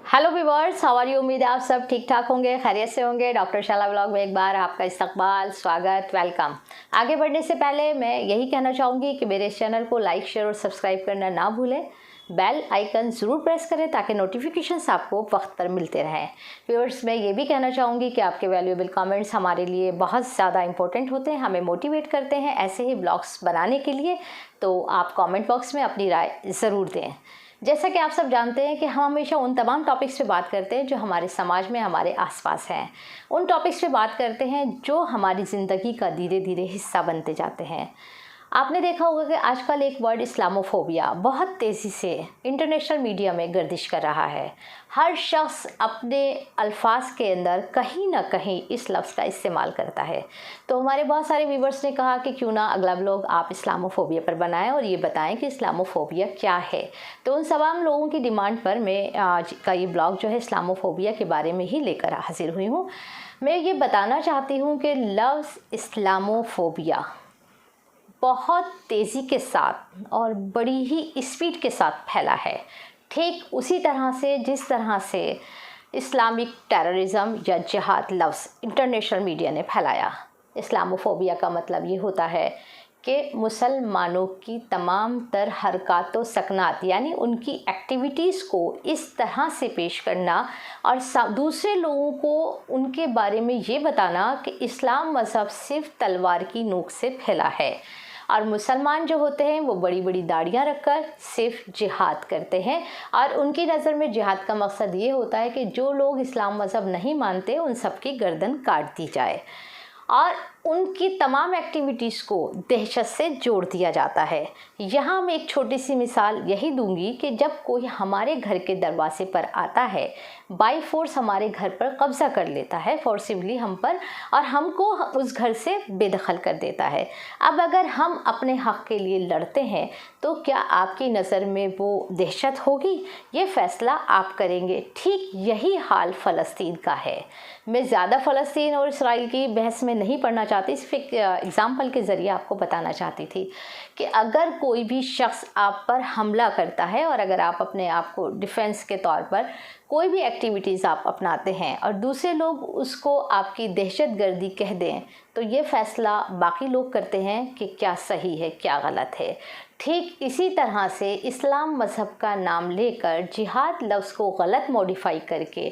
Hello viewers, how are you. उम्मीद है आप सब ठीक ठाक होंगे, खैरियत से होंगे। डॉक्टर शाला व्लॉग में एक बार आपका इस्तकबाल, स्वागत, वेलकम। आगे बढ़ने से पहले मैं यही कहना चाहूँगी कि मेरे चैनल को लाइक, शेयर और सब्सक्राइब करना ना भूलें। बेल आइकन ज़रूर प्रेस करें ताकि नोटिफिकेशंस आपको वक्त पर मिलते रहें। व्यूअर्स, मैं ये भी कहना चाहूँगी कि आपके वैल्यूएबल कमेंट्स हमारे लिए बहुत ज़्यादा इंपॉर्टेंट होते हैं, हमें मोटिवेट करते हैं ऐसे ही ब्लॉग्स बनाने के लिए। तो आप कमेंट बॉक्स में अपनी राय ज़रूर दें। जैसा कि आप सब जानते हैं कि हम हमेशा उन तमाम टॉपिक्स पे बात करते हैं जो हमारे समाज में हमारे आसपास हैं। उन टॉपिक्स पे बात करते हैं जो हमारी ज़िंदगी का धीरे धीरे हिस्सा बनते जाते हैं। आपने देखा होगा कि आजकल एक वर्ड इस्लामोफोबिया बहुत तेज़ी से इंटरनेशनल मीडिया में गर्दिश कर रहा है। हर शख्स अपने अल्फाज के अंदर कहीं ना कहीं इस लफ्ज़ का इस्तेमाल करता है। तो हमारे बहुत सारे व्यूवर्स ने कहा कि क्यों ना अगला व्लॉग आप इस्लामोफोबिया पर बनाएं और ये बताएं कि इस्लामोफोबिया क्या है। तो उन तमाम लोगों की डिमांड पर मैं आज का ये ब्लॉग जो है इस्लामोफोबिया के बारे में ही लेकर हाजिर हुई हूँ। मैं ये बताना चाहती हूँ कि लफ्ज़ इस्लामोफोबिया बहुत तेज़ी के साथ और बड़ी ही स्पीड के साथ फैला है, ठीक उसी तरह से जिस तरह से इस्लामिक टेररिज्म या जिहाद लफ्ज़ इंटरनेशनल मीडिया ने फैलाया। इस्लामोफोबिया का मतलब ये होता है कि मुसलमानों की तमाम तर हरकत व सकनात यानी उनकी एक्टिविटीज़ को इस तरह से पेश करना और दूसरे लोगों को उनके बारे में ये बताना कि इस्लाम मज़हब सिर्फ तलवार की नोक से फैला है और मुसलमान जो होते हैं वो बड़ी बड़ी दाढ़ियाँ रखकर सिर्फ जिहाद करते हैं। और उनकी नज़र में जिहाद का मकसद ये होता है कि जो लोग इस्लाम मज़हब नहीं मानते उन सब की गर्दन काट दी जाए और उनकी तमाम एक्टिविटीज़ को दहशत से जोड़ दिया जाता है। यहाँ मैं एक छोटी सी मिसाल यही दूंगी कि जब कोई हमारे घर के दरवाजे पर आता है, बाई फोर्स हमारे घर पर कब्ज़ा कर लेता है, फोर्सिबली हम पर, और हमको उस घर से बेदखल कर देता है। अब अगर हम अपने हक़ के लिए लड़ते हैं तो क्या आपकी नज़र में वो दहशत होगी? ये फ़ैसला आप करेंगे। ठीक यही हाल फ़लस्तीन का है। मैं ज़्यादा फ़लस्तीन और इसराइल की बहस में नहीं पढ़ना चाहती, सिर्फ एक एग्ज़ाम्पल के ज़रिए आपको बताना चाहती थी कि अगर कोई भी शख्स आप पर हमला करता है और अगर आप अपने आप को डिफेंस के तौर पर कोई भी एक्टिविटीज़ आप अपनाते हैं और दूसरे लोग उसको आपकी दहशतगर्दी कह दें, तो ये फ़ैसला बाकी लोग करते हैं कि क्या सही है क्या गलत है। ठीक इसी तरह से इस्लाम मज़हब का नाम लेकर जिहाद लफ्ज़ को गलत मॉडिफाई करके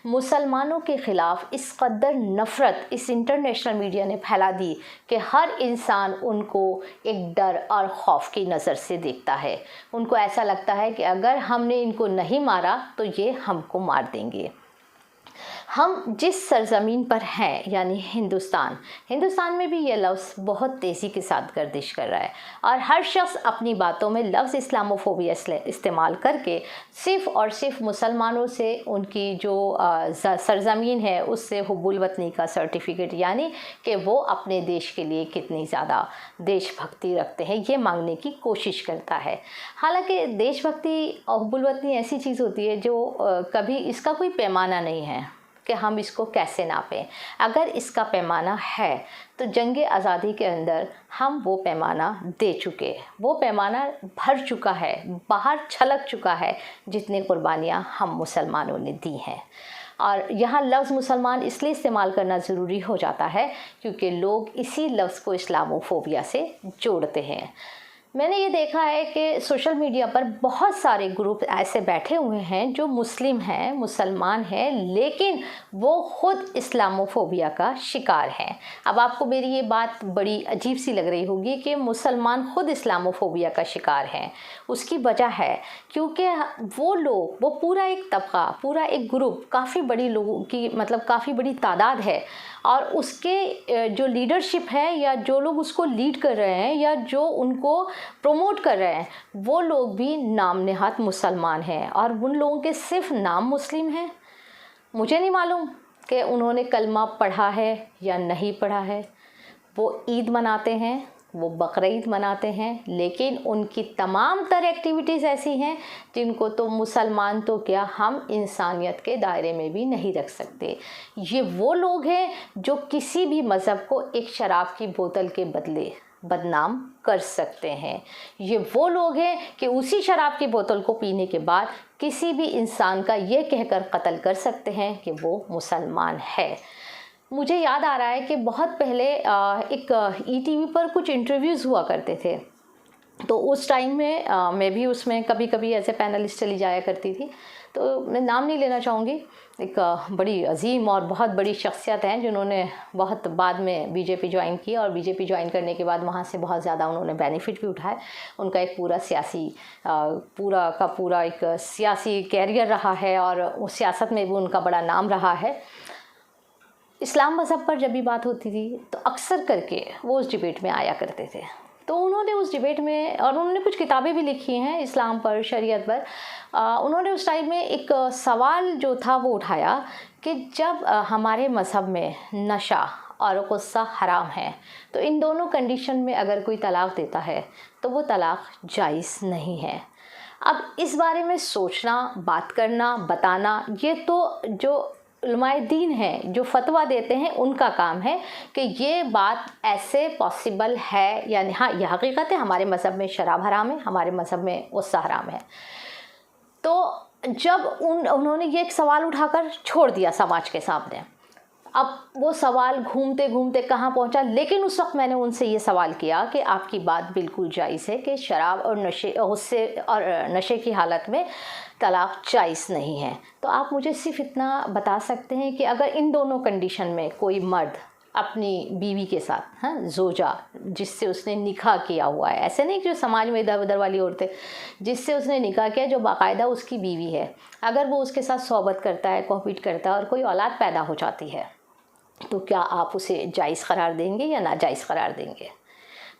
मुसलमानों के ख़िलाफ़ इस कदर नफ़रत इस इंटरनेशनल मीडिया ने फैला दी कि हर इंसान उनको एक डर और खौफ की नज़र से देखता है। उनको ऐसा लगता है कि अगर हमने इनको नहीं मारा तो ये हमको मार देंगे। हम जिस सरज़मीन पर हैं यानी हिंदुस्तान में भी ये लफ्ज़ बहुत तेज़ी के साथ गर्दिश कर रहा है और हर शख्स अपनी बातों में लफ्ज़ इस्लामोफोबिया इस्तेमाल करके सिर्फ़ और सिर्फ मुसलमानों से उनकी जो सरज़मीन है उससे हुब्बुल वतनी का सर्टिफिकेट यानी कि वो अपने देश के लिए कितनी ज़्यादा देशभक्ति रखते हैं ये मांगने की कोशिश करता है। हालांकि देशभक्ति और हुब्बुल वतनी ऐसी चीज़ होती है जो कभी इसका कोई पैमाना नहीं है कि हम इसको कैसे नापें। अगर इसका पैमाना है तो जंग आज़ादी के अंदर हम वो पैमाना दे चुके, वो पैमाना भर चुका है, बाहर छलक चुका है जितनी कुर्बानियाँ हम मुसलमानों ने दी हैं। और यहाँ लफ्ज़ मुसलमान इसलिए इस्तेमाल करना ज़रूरी हो जाता है क्योंकि लोग इसी लफ्ज़ को इस्लामोफोबिया से जोड़ते हैं। मैंने ये देखा है कि सोशल मीडिया पर बहुत सारे ग्रुप ऐसे बैठे हुए हैं जो मुस्लिम हैं, मुसलमान हैं, लेकिन वो ख़ुद इस्लामोफोबिया का शिकार हैं। अब आपको मेरी ये बात बड़ी अजीब सी लग रही होगी कि मुसलमान ख़ुद इस्लामोफोबिया का शिकार हैं। उसकी वजह है क्योंकि वो लोग, वो पूरा एक तबका, पूरा एक ग्रुप, काफ़ी बड़ी लोगों की मतलब काफ़ी बड़ी तादाद है और उसके जो लीडरशिप है या जो लोग उसको लीड कर रहे हैं या जो उनको प्रमोट कर रहे हैं वो लोग भी नाम नेहात मुसलमान हैं और उन लोगों के सिर्फ नाम मुस्लिम हैं। मुझे नहीं मालूम कि उन्होंने कलमा पढ़ा है या नहीं पढ़ा है। वो ईद मनाते हैं, वो बकरीद मनाते हैं, लेकिन उनकी तमाम तर एक्टिविटीज़ ऐसी हैं जिनको तो मुसलमान तो क्या हम इंसानियत के दायरे में भी नहीं रख सकते। ये वो लोग हैं जो किसी भी मज़हब को एक शराब की बोतल के बदले बदनाम कर सकते हैं। ये वो लोग हैं कि उसी शराब की बोतल को पीने के बाद किसी भी इंसान का ये कहकर कत्ल कर सकते हैं कि वो मुसलमान है। मुझे याद आ रहा है कि बहुत पहले एक ईटीवी पर कुछ इंटरव्यूज़ हुआ करते थे, तो उस टाइम में मैं भी उसमें कभी कभी एज ए पैनलिस्ट चली जाया करती थी। तो मैं नाम नहीं लेना चाहूँगी, एक बड़ी अजीम और बहुत बड़ी शख्सियत हैं जिन्होंने बहुत बाद में बीजेपी ज्वाइन की, और बीजेपी ज्वाइन करने के बाद वहाँ से बहुत ज़्यादा उन्होंने बेनिफिट भी उठाए। उनका एक पूरा सियासी पूरा का पूरा एक सियासी कैरियर रहा है, और उस सियासत में भी उनका बड़ा नाम रहा है। इस्लाम मज़हब पर जब भी बात होती थी तो अक्सर करके वो उस डिबेट में आया करते थे। तो उन्होंने उस डिबेट में, और उन्होंने कुछ किताबें भी लिखी हैं इस्लाम पर, शरीयत पर, उन्होंने उस टाइम में एक सवाल जो था वो उठाया कि जब हमारे मज़हब में नशा और गुस्सा हराम है, तो इन दोनों कंडीशन में अगर कोई तलाक़ देता है तो वो तलाक़ जायज़ नहीं है। अब इस बारे में सोचना, बात करना, बताना, ये तो जो उलमाए दीन हैं जो फतवा देते हैं उनका काम है कि ये बात ऐसे पॉसिबल है या नहीं। हाँ, यह हकीकत है, हमारे मज़हब में शराब हराम है, हमारे मज़हब में गुस्सा हराम है। तो जब उन्होंने ये एक सवाल उठाकर छोड़ दिया समाज के सामने, अब वो सवाल घूमते घूमते कहाँ पहुँचा, लेकिन उस वक्त मैंने उनसे ये सवाल किया कि आपकी बात बिल्कुल जायज़ है कि शराब और नशे की हालत में तलाक़ जायज़ नहीं है, तो आप मुझे सिर्फ इतना बता सकते हैं कि अगर इन दोनों कंडीशन में कोई मर्द अपनी बीवी के साथ, हाँ, ज़ोजा जिससे उसने निकाह किया हुआ है, ऐसे नहीं कि जो समाज में इधर उधर वाली औरतें, जिससे उसने निकाह किया, जो बाकायदा उसकी बीवी है, अगर वो उसके साथ सोहबत करता है, कोहबीट करता है और कोई औलाद पैदा हो जाती है, तो क्या आप उसे जायज़ करार देंगे या नाजायज़ करार देंगे?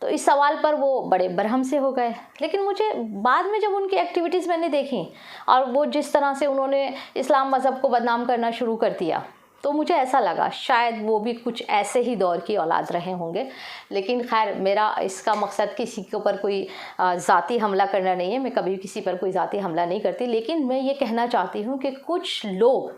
तो इस सवाल पर वो बड़े बरहम से हो गए। लेकिन मुझे बाद में जब उनकी एक्टिविटीज़ मैंने देखी और वो जिस तरह से उन्होंने इस्लाम मज़हब को बदनाम करना शुरू कर दिया, तो मुझे ऐसा लगा शायद वो भी कुछ ऐसे ही दौर की औलाद रहे होंगे। लेकिन खैर, मेरा इसका मकसद किसी के ऊपर कोई ज़ाती हमला करना नहीं है, मैं कभी किसी पर कोई ज़ाती हमला नहीं करती। लेकिन मैं ये कहना चाहती हूँ कि कुछ लोग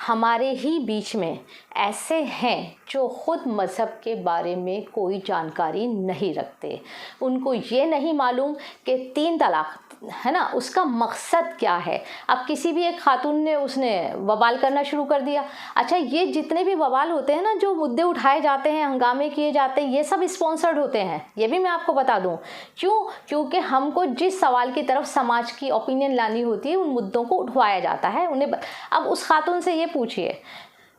हमारे ही बीच में ऐसे हैं जो ख़ुद मज़हब के बारे में कोई जानकारी नहीं रखते। उनको ये नहीं मालूम कि 3 तलाक़ है ना, उसका मकसद क्या है। अब किसी भी एक खातून ने उसने बवाल करना शुरू कर दिया। अच्छा, ये जितने भी बवाल होते हैं ना, जो मुद्दे उठाए जाते हैं, हंगामे किए जाते हैं, ये सब स्पॉन्सर्ड होते हैं, ये भी मैं आपको बता दूं। क्यों? क्योंकि हमको जिस सवाल की तरफ समाज की ओपिनियन लानी होती है, उन मुद्दों को उठवाया जाता है उन्हें। अब उस खातून से ये पूछिए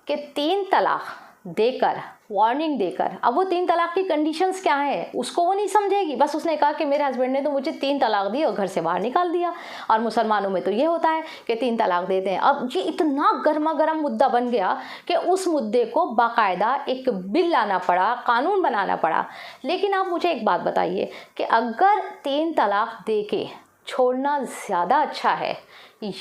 कि 3 तलाक़ देकर, वार्निंग देकर, अब वो 3 तलाक़ की कंडीशंस क्या है उसको वो नहीं समझेगी। बस उसने कहा कि मेरे हस्बैंड ने तो मुझे 3 तलाक़ दी और घर से बाहर निकाल दिया, और मुसलमानों में तो ये होता है कि 3 तलाक़ देते हैं। अब ये इतना गर्मा गर्म मुद्दा बन गया कि उस मुद्दे को बाकायदा एक बिल लाना पड़ा, कानून बनाना पड़ा। लेकिन आप मुझे एक बात बताइए कि अगर 3 तलाक़ दे के छोड़ना ज़्यादा अच्छा है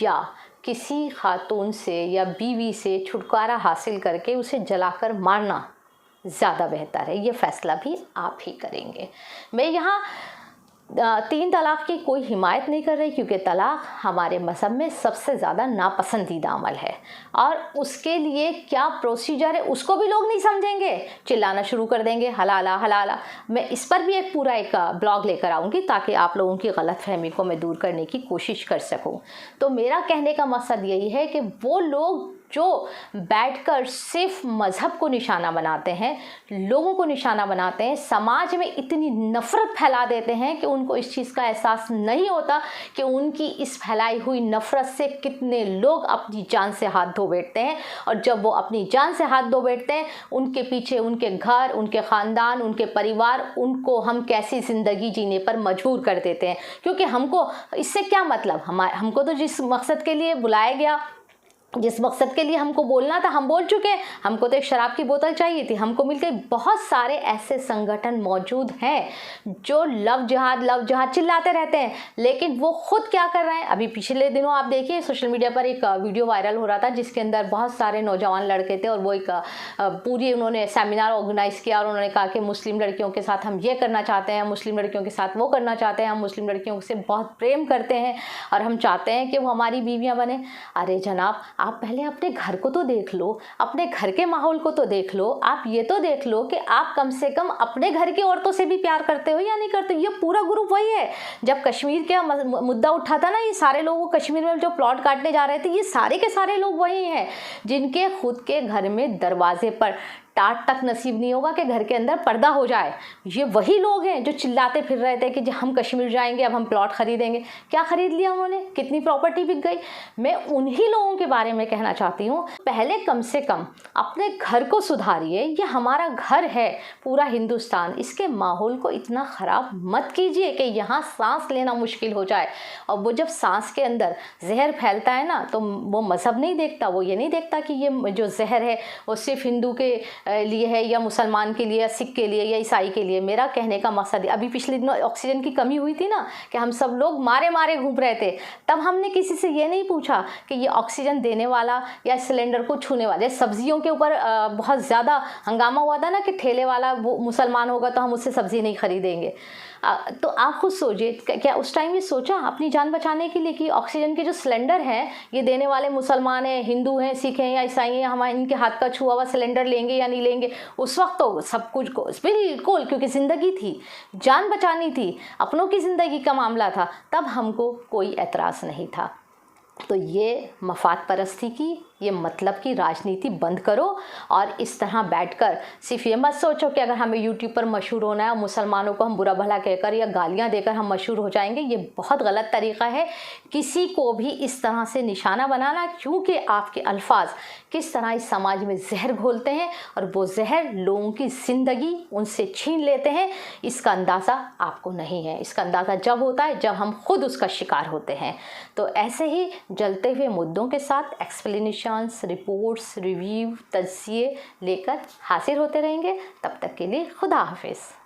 या किसी खातून से या बीवी से छुटकारा हासिल करके उसे जलाकर मारना ज़्यादा बेहतर है? ये फ़ैसला भी आप ही करेंगे। मैं यहाँ 3 तलाक़ की कोई हिमायत नहीं कर रही, क्योंकि तलाक़ हमारे मज़हब में सबसे ज़्यादा नापसंदीदा अमल है, और उसके लिए क्या प्रोसीजर है उसको भी लोग नहीं समझेंगे, चिल्लाना शुरू कर देंगे हलाला हलाला। मैं इस पर भी एक ब्लॉग लेकर आऊँगी ताकि आप लोगों की गलतफहमी को मैं दूर करने की कोशिश कर सकूँ। तो मेरा कहने का मकसद यही है कि वो लोग जो बैठकर सिर्फ मज़हब को निशाना बनाते हैं, लोगों को निशाना बनाते हैं, समाज में इतनी नफ़रत फैला देते हैं कि उनको इस चीज़ का एहसास नहीं होता कि उनकी इस फैलाई हुई नफ़रत से कितने लोग अपनी जान से हाथ धो बैठते हैं। और जब वो अपनी जान से हाथ धो बैठते हैं, उनके पीछे उनके घर, उनके ख़ानदान, उनके परिवार, उनको हम कैसी ज़िंदगी जीने पर मजबूर कर देते हैं। क्योंकि हमको इससे क्या मतलब, हमको तो जिस मकसद के लिए बुलाया गया, जिस मकसद के लिए हमको बोलना था, हम बोल चुके हैं। हमको तो एक शराब की बोतल चाहिए थी, हमको मिल गई। बहुत सारे ऐसे संगठन मौजूद हैं जो लव जिहाद चिल्लाते रहते हैं, लेकिन वो खुद क्या कर रहे हैं। अभी पिछले दिनों आप देखिए सोशल मीडिया पर एक वीडियो वायरल हो रहा था जिसके अंदर बहुत सारे नौजवान लड़के थे, और वो एक पूरी उन्होंने सेमिनार ऑर्गेनाइज़ किया और उन्होंने कहा कि मुस्लिम लड़कियों के साथ हम ये करना चाहते हैं, मुस्लिम लड़कियों के साथ वो करना चाहते हैं, हम मुस्लिम लड़कियों से बहुत प्रेम करते हैं और हम चाहते हैं कि वो हमारी बीवियाँ बने। अरे जनाब, आप पहले अपने घर को तो देख लो, अपने घर के माहौल को तो देख लो। आप ये तो देख लो कि आप कम से कम अपने घर की औरतों से भी प्यार करते हो या नहीं करते। ये पूरा ग्रुप वही है। जब कश्मीर का मुद्दा उठा था ना, ये सारे लोग कश्मीर में जो प्लॉट काटने जा रहे थे, ये सारे के सारे लोग वही हैं जिनके खुद के घर में दरवाजे पर टाट तक नसीब नहीं होगा कि घर के अंदर पर्दा हो जाए। ये वही लोग हैं जो चिल्लाते फिर रहे थे कि हम कश्मीर जाएंगे, अब हम प्लॉट खरीदेंगे। क्या खरीद लिया उन्होंने? कितनी प्रॉपर्टी बिक गई। मैं उन्हीं लोगों के बारे में कहना चाहती हूँ, पहले कम से कम अपने घर को सुधारिए। ये हमारा घर है, पूरा हिंदुस्तान। इसके माहौल को इतना ख़राब मत कीजिए कि यहाँ सांस लेना मुश्किल हो जाए। और वो जब सांस के अंदर जहर फैलता है ना, तो वो मज़हब नहीं देखता। वो ये नहीं देखता कि ये जो जहर है वो सिर्फ हिंदू के लिए है या मुसलमान के लिए या सिख के लिए या ईसाई के लिए। मेरा कहने का मकसद, अभी पिछले दिनों ऑक्सीजन की कमी हुई थी ना, कि हम सब लोग मारे मारे घूम रहे थे, तब हमने किसी से ये नहीं पूछा कि ये ऑक्सीजन देने वाला या सिलेंडर को छूने वाले। सब्जियों के ऊपर बहुत ज़्यादा हंगामा हुआ था ना कि ठेले वाला वो मुसलमान होगा तो हम उससे सब्ज़ी नहीं खरीदेंगे। तो आप खुद सोचिए, क्या उस टाइम ये सोचा अपनी जान बचाने के लिए कि ऑक्सीजन के जो सिलेंडर हैं ये देने वाले मुसलमान हैं, हिंदू हैं, सिख हैं या ईसाई हैं, हम इनके हाथ का छुआ हुआ सिलेंडर लेंगे या नहीं लेंगे? उस वक्त तो सब कुछ को बिल्कुल, क्योंकि ज़िंदगी थी, जान बचानी थी, अपनों की ज़िंदगी का मामला था, तब हमको कोई एतराज़ नहीं था। तो ये मफाद परस्ती की, ये मतलब की राजनीति बंद करो। और इस तरह बैठकर सिर्फ ये मत सोचो कि अगर हमें यूट्यूब पर मशहूर होना है और मुसलमानों को हम बुरा भला कहकर या गालियां देकर हम मशहूर हो जाएंगे। ये बहुत गलत तरीका है किसी को भी इस तरह से निशाना बनाना, क्योंकि आपके अल्फाज किस तरह इस समाज में जहर घोलते हैं और वो जहर लोगों की ज़िंदगी उनसे छीन लेते हैं। इसका अंदाज़ा आपको नहीं है। इसका अंदाज़ा जब होता है जब हम खुद उसका शिकार होते हैं। तो ऐसे ही जलते हुए मुद्दों के साथ एक्सप्लेनेशन, रिपोर्ट्स, रिव्यू, तज्जिए लेकर हाजिर होते रहेंगे। तब तक के लिए खुदा हाफिज़।